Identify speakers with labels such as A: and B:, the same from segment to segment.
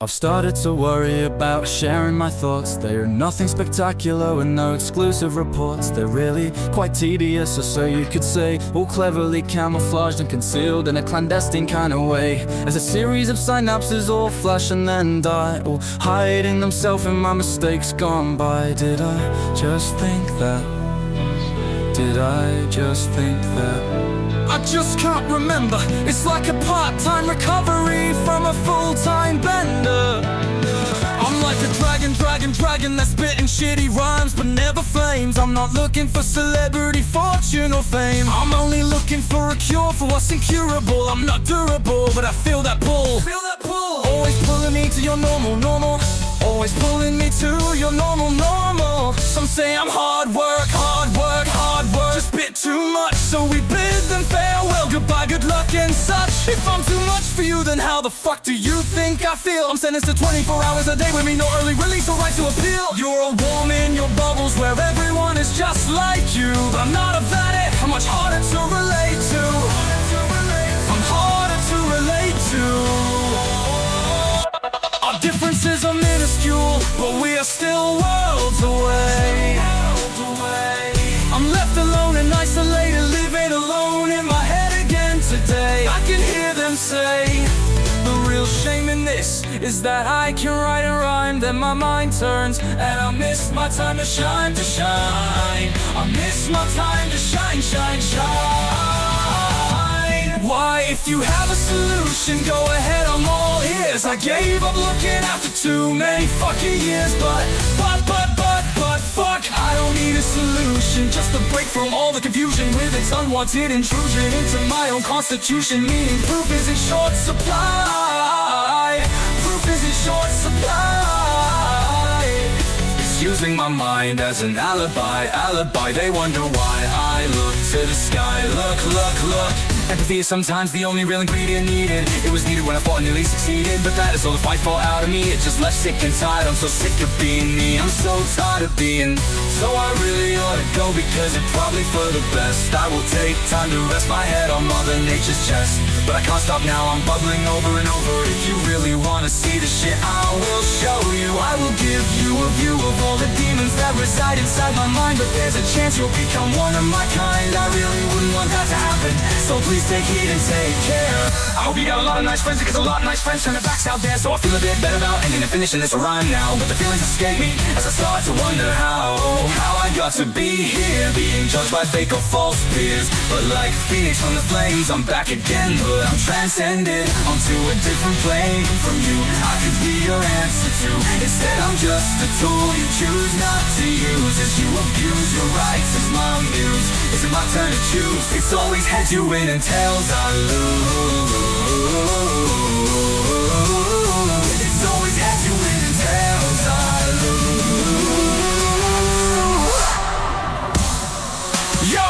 A: I've started to worry about sharing my thoughts. They're nothing spectacular with no exclusive reports. They're really quite tedious, or so you could say, all cleverly camouflaged and concealed in a clandestine kind of way, as a series of synapses all flash and then die, all hiding themselves in my mistakes gone by. Did I just think that? Did I just think that? I just can't remember. It's like a part-time recovery from a full-time bender. I'm like a dragon that's spitting shitty rhymes but never flames. I'm not looking for celebrity, fortune or fame. I'm only looking for a cure for what's incurable. I'm not durable, but I feel that pull. Always pulling me to your normal. Always pulling me to your normal. Some say I'm hard work. Just bit too much, so we bid them farewell, goodbye, good luck and such. If I'm too much for you, then how the fuck do you think I feel? I'm sentenced to 24 hours a day with me, no early release or right to appeal. You're all warm in your bubbles where everyone is just like you. I'm not a valet, I'm much harder to relate to. I'm harder to relate to. Our differences are minuscule, but we are still worlds away. I'm left alone and isolated, living alone in my head again today. I can hear them say, the real shame in this is that I can write a rhyme, then my mind turns, and I miss my time to shine, I miss my time to shine. Why, if you have a solution, go ahead, I'm all ears. I gave up looking after too many fucking years, but fuck, I don't need a solution, just a break from all the confusion with its unwanted intrusion into my own constitution. Meaning proof is in short supply. Proof is in short supply. It's using my mind as an alibi. They wonder why I look to the sky. Look. Empathy is sometimes the only real ingredient needed. It was needed when I fought and nearly succeeded, but that is all the fight fought out of me. It just left sick and tired. I'm so sick of being me. I'm so tired of being. So I really ought to go, because it's probably for the best. I will take time to rest my head on Mother Nature's chest, but I can't stop now, I'm bubbling over and over. If you really wanna see the shit, I will show you. I will give you a view of all the demons that reside inside my mind. But there's a chance you'll become one of my kind. I really wouldn't want that to happen, so please take heed and take care. I hope you got a lot of nice friends, because a lot of nice friends turn their backs out there. So I feel a bit better about ending and finishing this rhyme now. But the feelings escape me as I start to wonder how I got to be here, being judged by fake or false peers. But like Phoenix from the flames, I'm back again, but I'm transcended onto a different plane from you. I could be your answer to. Instead I'm just a tool you choose not to use, as you abuse your rights as my muse. Is it my turn to choose? It's always heads you win and tails I lose. It's always heads you win and tails I lose. Yo!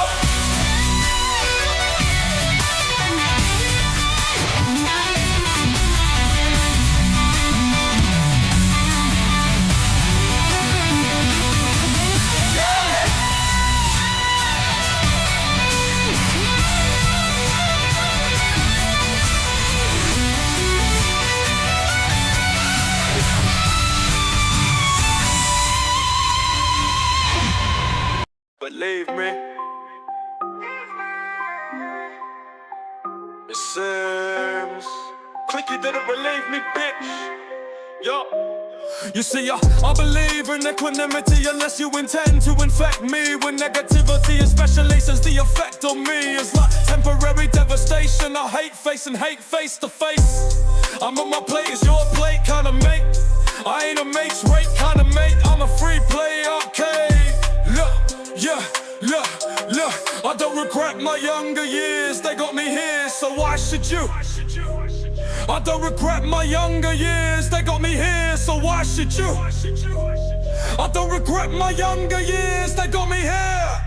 B: Believe me, it seems Clicky didn't believe me, bitch. Yo. You see, I believe in equanimity unless you intend to infect me with negativity, especially since the effect on me is like temporary devastation. I hate facing hate face to face. I'm on my plate, it's your plate, kinda mate. I ain't a mate's rate, kinda mate. I'm a free play arcade. Look, I don't regret my younger years, they got me here, so why should you? I don't regret my younger years, they got me here, so why should you? I don't regret my younger years, they got me here.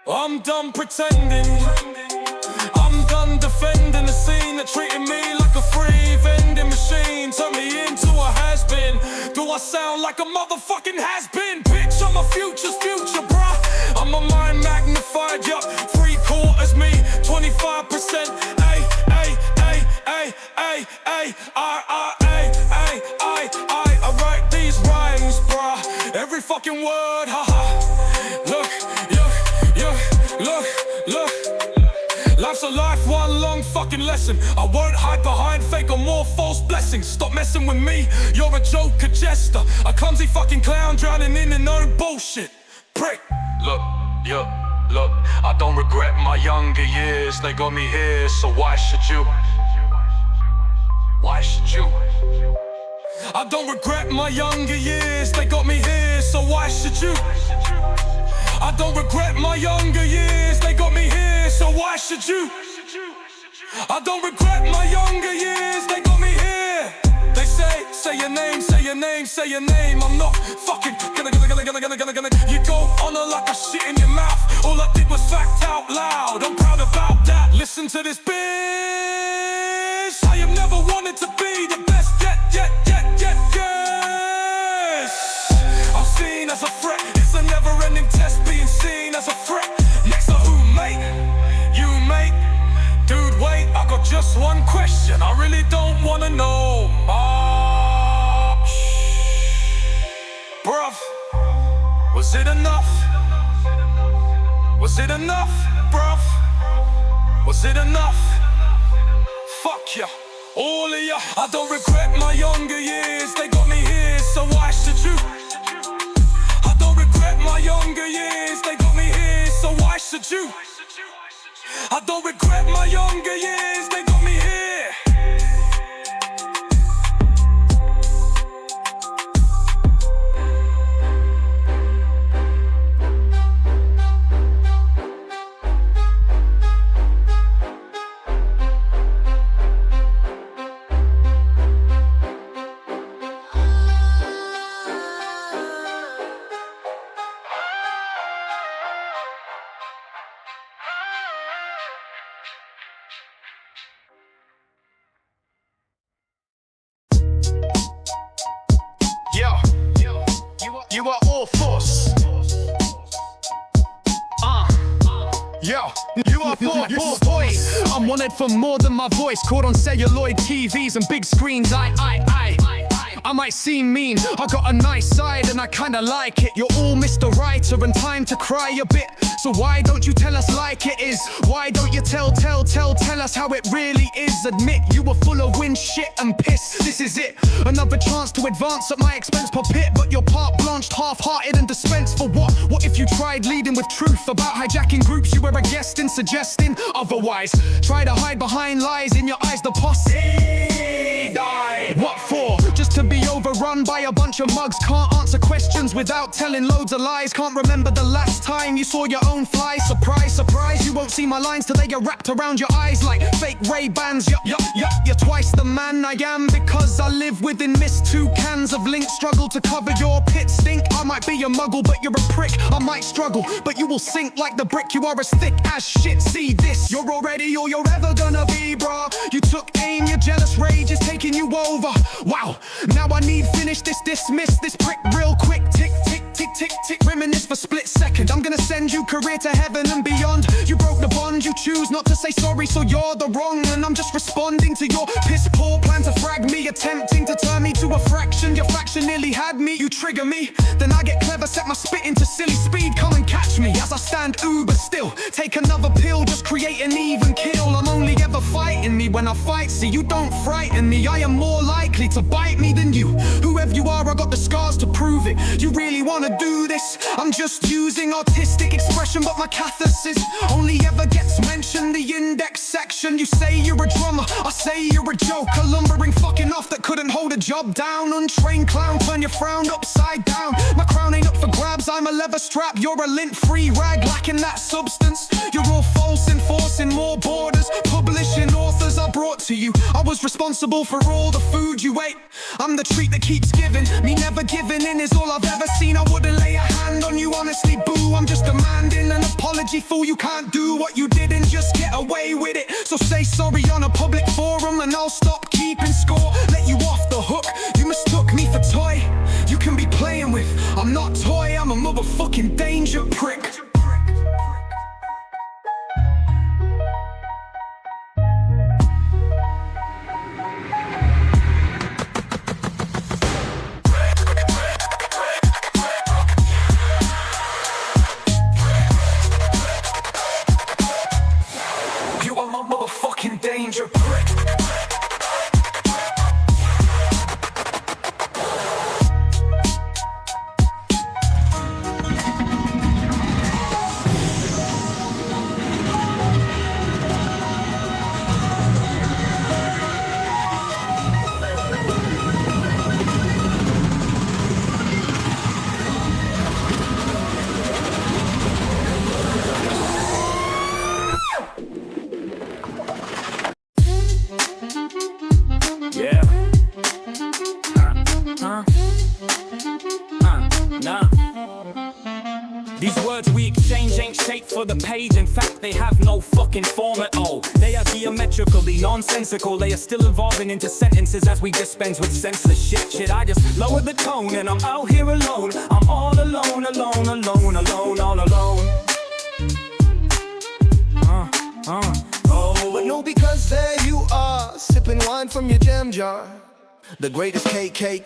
B: I'm done pretending, I'm done defending the scene that treated me like a free vending machine, turned me into a has-been. Do I sound like a motherfucking has-been? Bitch, I'm a future's future, bruh. I'm a mind magnified, yup, 3/4 me, 25%. Ay, every fucking word, haha. Look, look. Life's a life, one long fucking lesson. I won't hide behind fake or more false blessings. Stop messing with me, you're a joke, a jester, a clumsy fucking clown drowning in his own bullshit. Prick. Look, I don't regret my younger years. They got me here, so why should you? Why should you? I don't regret my younger years. They got me here, so why should you? I don't regret my younger years. They got me here, so why should you? I don't regret my younger years. They got me here. They say your name, say your name, say your name. I'm not fucking gonna. You go on her like a shit in your mouth. All I did was fact out loud. I'm proud about that. Listen to this bitch. I have never wanted to be the best yet. I'm seen as a threat. It's a never-ending test. Being seen as a threat. Next to who, mate? You, mate? Dude, wait. I got just one question. I really don't wanna know much. Bruv, was it enough? Was it enough, bruv? Was it enough? Fuck ya, all of ya. I don't regret my younger years. They got me here, so why should you? I don't regret my younger years. They got me here, so why should you? I don't regret my younger years. They got me here. You are all force. You are for voice. I'm wanted for more than my voice. Caught on celluloid TVs and big screens. I might seem mean, I got a nice side and I kinda like it. You're all Mr. Writer and time to cry a bit. So why don't you tell us like it is? Why don't you tell us how it really is? Admit you were full of wind, shit and piss. This is it, another chance to advance at my expense per pit. But you're part blanched, half-hearted and dispensed for what? What if you tried leading with truth about hijacking groups you were a guest in, suggesting otherwise? Try to hide behind lies in your eyes, the posse died. What for? Just to be overrun by a bunch of mugs. Can't answer questions without telling loads of lies. Can't remember the last time you saw your own fly. Surprise, surprise, you won't see my lines till they are wrapped around your eyes like fake Ray-Bans. You're twice the man I am because I live within mist. 2 cans of link struggle to cover your pit stink. I might be a muggle, but you're a prick. I might struggle, but you will sink like the brick. You are as thick as shit. See this, you're already all you're ever gonna be, bro. You took aim, your jealous rage is taking you over. Wow, now I need finish this, dismiss this prick real quick. Tick, tick, tick, tick, tick, reminisce for split second. I'm gonna send you career to heaven and beyond. You broke the bond, you choose not to say sorry, so you're the wrong. And I'm just responding to your piss poor plan to frag me, attempting to turn me to a fraction. Your faction nearly had me, you trigger me, then I get clever, set my spit into silly speed. Come and catch me as I stand uber still. Take another pill, just create an even kill. I'm only ever fighting me when I fight. See, you don't frighten me, I am more likely to bite me than you. Whoever you are, I got the scars to prove it. You really wanna do this? I'm just using artistic expression, but my catharsis only ever gets mentioned. The index section. You say you're a drummer, I say you're a joker. Lumbering fucking off that couldn't hold a job down. Untrained clown, turn your frown upside down. My crown ain't up for grabs, I'm a leather strap. You're a lint-free rag, lacking that substance. You're all false, enforcing more borders. Publishing authors I brought to you. I was responsible for all the food you ate. I'm the treat that keeps giving. Me never giving in is all I've ever seen. I wouldn't lay a hand on you, honestly, boo. I'm just demanding an apology, fool. You can't do what you did and just get away with it. So say sorry on a public forum and I'll stop keeping score. Let you off the hook, you mistook me for toy. You can be playing with, I'm not toy. I'm a motherfucking danger prick.
A: Nah. These words we exchange ain't shaped for the page. In fact, they have no fucking form at all. They are geometrically nonsensical. They are still evolving into sentences as we dispense with senseless shit. I just lower the tone and I'm out here alone. I'm all alone, alone, alone, alone, all alone.
C: Oh, but no, because there you are, sipping wine from your jam jar. The greatest KK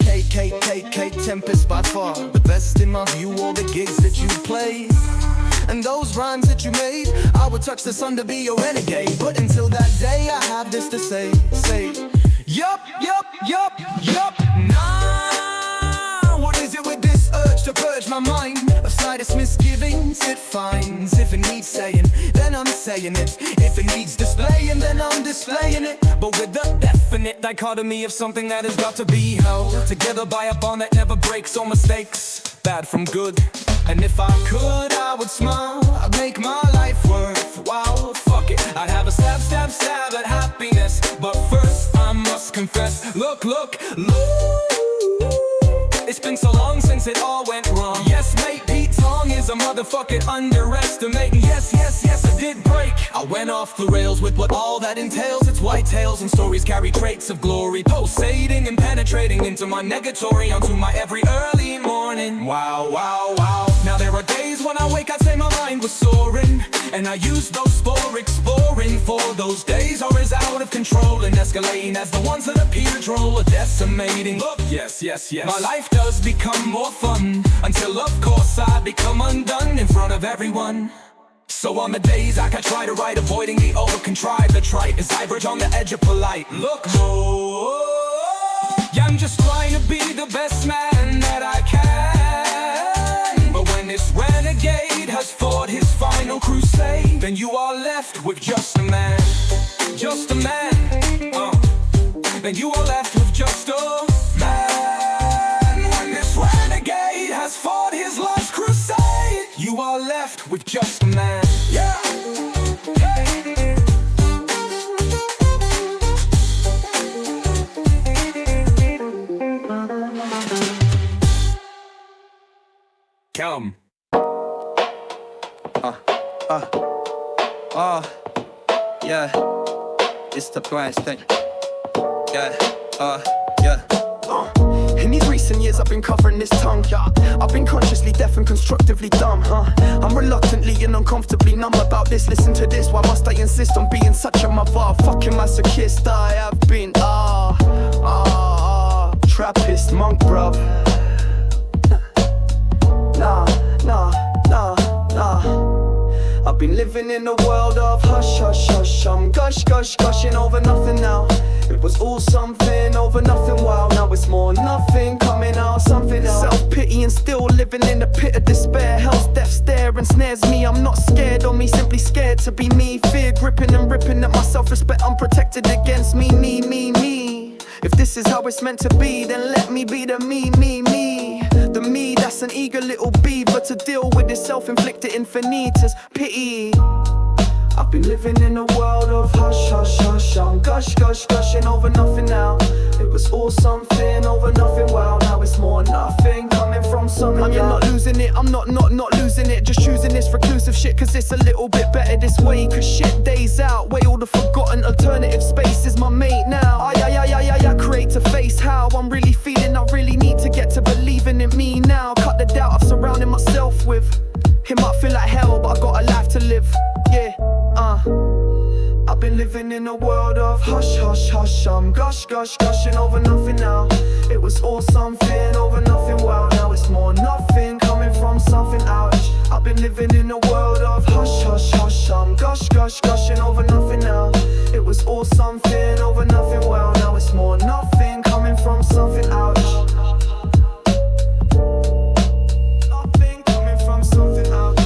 C: tempest by far. The best in my view, all the gigs that you play and those rhymes that you made. I would touch the sun to be your renegade. But until that day, I have this to say, yup. Nah, what is it with this urge to purge my mind of slightest misgivings? It finds if it needs saying, then I'm saying it. If it needs displaying, then I'm displaying it. But with the definite dichotomy of something that has got to be held together by a bond that never breaks or mistakes bad from good. And if I could, I would smile. I'd make my life worthwhile. Fuck it, I'd have a stab at happiness. But first I must confess, look. It's been so long since it all went wrong. Yes, mate, Pete Tong is a motherfucking underestimating. Yes, I did break. I went off the rails with what all that entails. It's white tales and stories carry traits of glory, pulsating and penetrating into my negatory, onto my every early morning. Wow. Now there are days when I wake, I'd say my mind was soaring, and I use those for exploring. For those days are as out of control and escalating as the ones that appear droll or decimating. Look, yes, my life does become more fun, until of course I become undone in front of everyone. So on the days I can try to write, avoiding the over-contrived, the trite, as I verge on the edge of polite. Look, yeah, I'm just trying to be the best man that I can. But when this renegade has fought his final crusade, then you are left with just a man. Then you are left with just a man. When this renegade has fought his last crusade, you are left with just a man. Yeah. Come. Yeah. It's the price thing. Yeah. In these recent years I've been covering this tongue, yeah. I've been consciously deaf and constructively dumb, huh. I'm reluctantly and uncomfortably numb about this. Listen to this, why must I insist on being such a motherfucking masochist? I have been, Trappist monk, bruv. Nah. I've been living in a world of hush. I'm gushing over nothing now. It was all something over nothing, wow. Now it's more nothing coming out, something else. Self-pity and still living in the pit of despair. Hell's death stare and snares me. I'm not scared, or me simply scared to be me. Fear gripping and ripping at my self-respect, unprotected against me. If this is how it's meant to be, then let me be the me. The me that's an eager little beaver to deal with this self-inflicted infinitus pity. I've been living in a world of hush. I'm gushing over nothing now. It was all something over nothing, wow. Now it's more nothing coming from something. I'm not losing it, I'm not losing it. Just choosing this reclusive shit, cause it's a little bit better this way. Cause shit days out, way all the forgotten alternative space is my mate now. I create to face how I'm really feeling. I really need to get to believing in me now. Cut the doubt I've surrounded myself with. It might feel like hell, but I got a life to live, yeah. I've been living in a world of hush. I'm gushing over nothing now. It was all something over nothing, wow. Now it's more nothing coming from something, ouch. I've been living in a world of hush. I'm gushing over nothing now. It was all something over nothing, wow. Now it's more nothing coming from something, ouch. Nothing coming from something, ouch.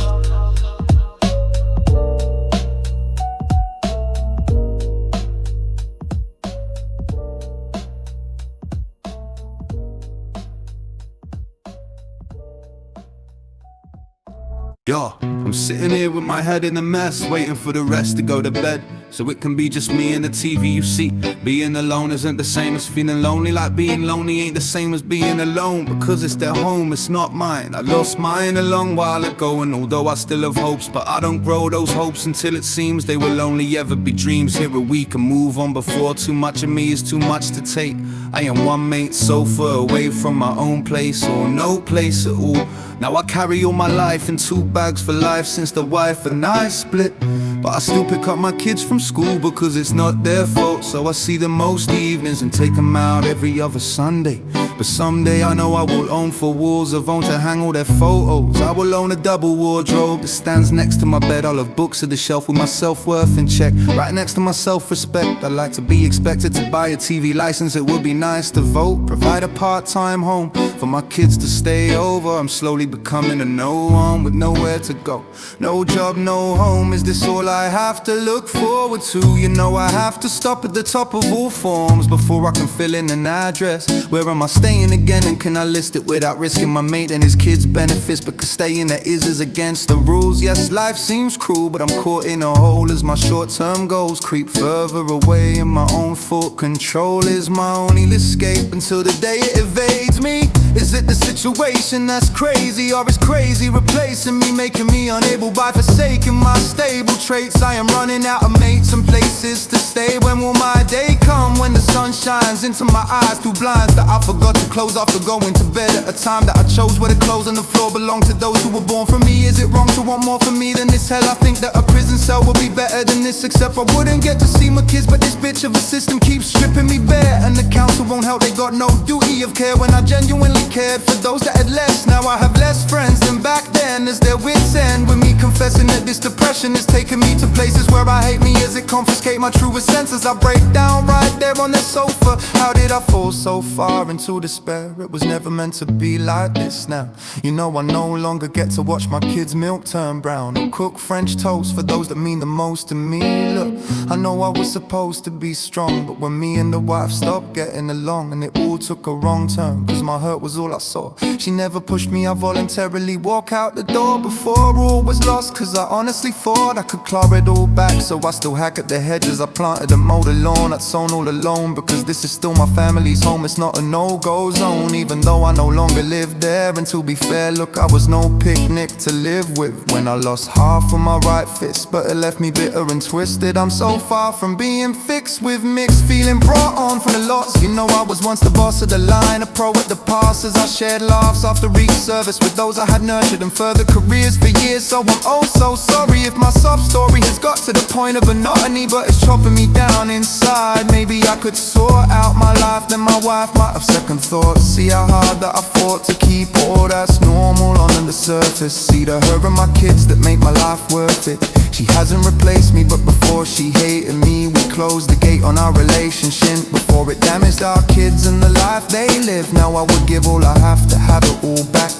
D: Yo, I'm sitting here with my head in a mess, waiting for the rest to go to bed. so it can be just me and the TV you see. Being alone isn't the same as feeling lonely, like being lonely ain't the same as being alone, because it's their home, it's not mine. I lost mine a long while ago, and although I still have hopes, but I don't grow those hopes until it seems they will only ever be dreams. Here a week and move on before too much of me is too much to take. I am one mate sofa away from my own place, or no place at all. Now I carry all my life in 2 bags for life since the wife and I split. But I still pick up my kids from school because it's not their fault. So I see them most evenings and take them out every other Sunday. But someday I know I will own 4 walls of own to hang all their photos. I will own a double wardrobe that stands next to my bed. I'll have books at the shelf with my self-worth in check, right next to my self-respect. I'd like to be expected to buy a TV license. It would be nice to vote, provide a part-time home for my kids to stay over. I'm slowly becoming a no one with nowhere to go. No job, no home, is this all I have to look forward to? You know I have to stop at the top of all forms before I can fill in an address. Where am I staying again, and can I list it without risking my mate and his kids' benefits? Because staying there is against the rules. Yes, life seems cruel, but I'm caught in a hole as my short-term goals creep further away, and my own fault control is my only escape until the day it evades me. Is it the situation that's crazy, or is crazy replacing me, making me unable by forsaking my stable traits? I am running out of mates and places to stay. When will my day come, when the sun shines into my eyes through blinds that I forgot to close after going to bed at a time that I chose, where the clothes on the floor belong to those who were born for me? Is it wrong to want more for me than this hell? I think that a prison cell would be better than this, except I wouldn't get to see my kids. But this bitch of a system keeps stripping me bare, and the council won't help. They got no duty of care when I genuinely cared for those that had less. Now I have less friends than back then, as their wits end with me confessing that this depression is taking me to places where I hate me, as it confiscate my truest senses. I break down right there on that sofa. How did I fall so far into despair? It was never meant to be like this. Now you know I no longer get to watch my kids' milk turn brown, or cook French toast for those that mean the most to me. Look, I know I was supposed to be strong, but when me and the wife stopped getting along, and it all took a wrong turn, cause my hurt was all I saw. She never pushed me, I voluntarily walk out the door before all was lost, cause I honestly thought I could claw it all back. So I still hack at the hedges, I planted and mowed the lawn, I'd sown all alone, because this is still my family's home. It's not a no-go zone, even though I no longer live there. And to be fair, look, I was no picnic to live with when I lost half of my right fist, but it left me bitter and twisted. I'm so far from being fixed, with mixed feeling brought on from the lots. You know I was once the boss of the line, a pro at the passes. I shared laughs after each service with those I had nurtured and furthered careers for years. So I'm oh so sorry if my sob story has got to the point of monotony, but it's chopping me down inside. Maybe I could sort out my life, then my wife might have second thoughts. See how hard that I fought to keep all that's normal on the surface. See the her and my kids that make my life worth it. She hasn't replaced me, but before she hated me, we closed the gate on our relationship before it damaged our kids and the life they live. Now I would give all I have to have it all back,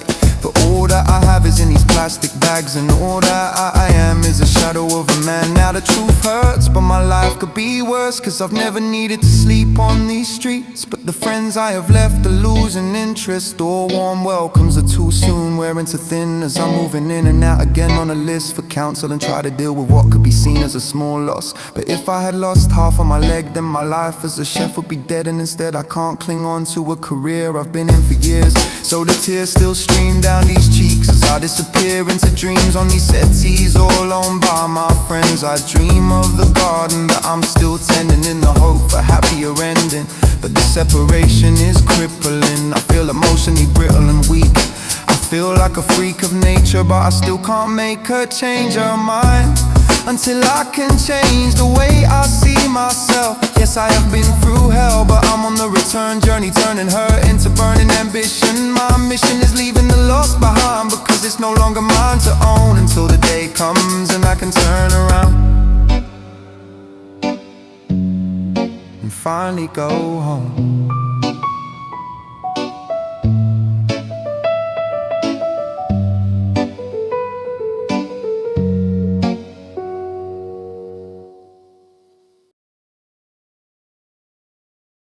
D: but all that I have is in these plastic bags, and all that I am is a shadow of a man. Now the truth hurts, but my life could be worse, cause I've never needed to sleep on these streets. But the friends I have left are losing interest. All warm welcomes are too soon wearing too thin, as I'm moving in and out again on a list for counsel, and try to deal with what could be seen as a small loss. But if I had lost half of my leg, then my life as a chef would be dead, and instead I can't cling on to a career I've been in for years. So the tears still stream down these cheeks as I disappear into dreams on these settees, all owned by my friends. I dream of the garden that I'm still tending, in the hope for happier ending. But the separation is crippling. I feel emotionally brittle and weak. I feel like a freak of nature, but I still can't make her change her mind until I can change the way I see myself. Yes, I have been through hell, but I'm on the return journey, turning her into burning ambition. My mission is leaving the lost behind, because it's no longer mine to own, until the day comes and I can turn around and finally go home.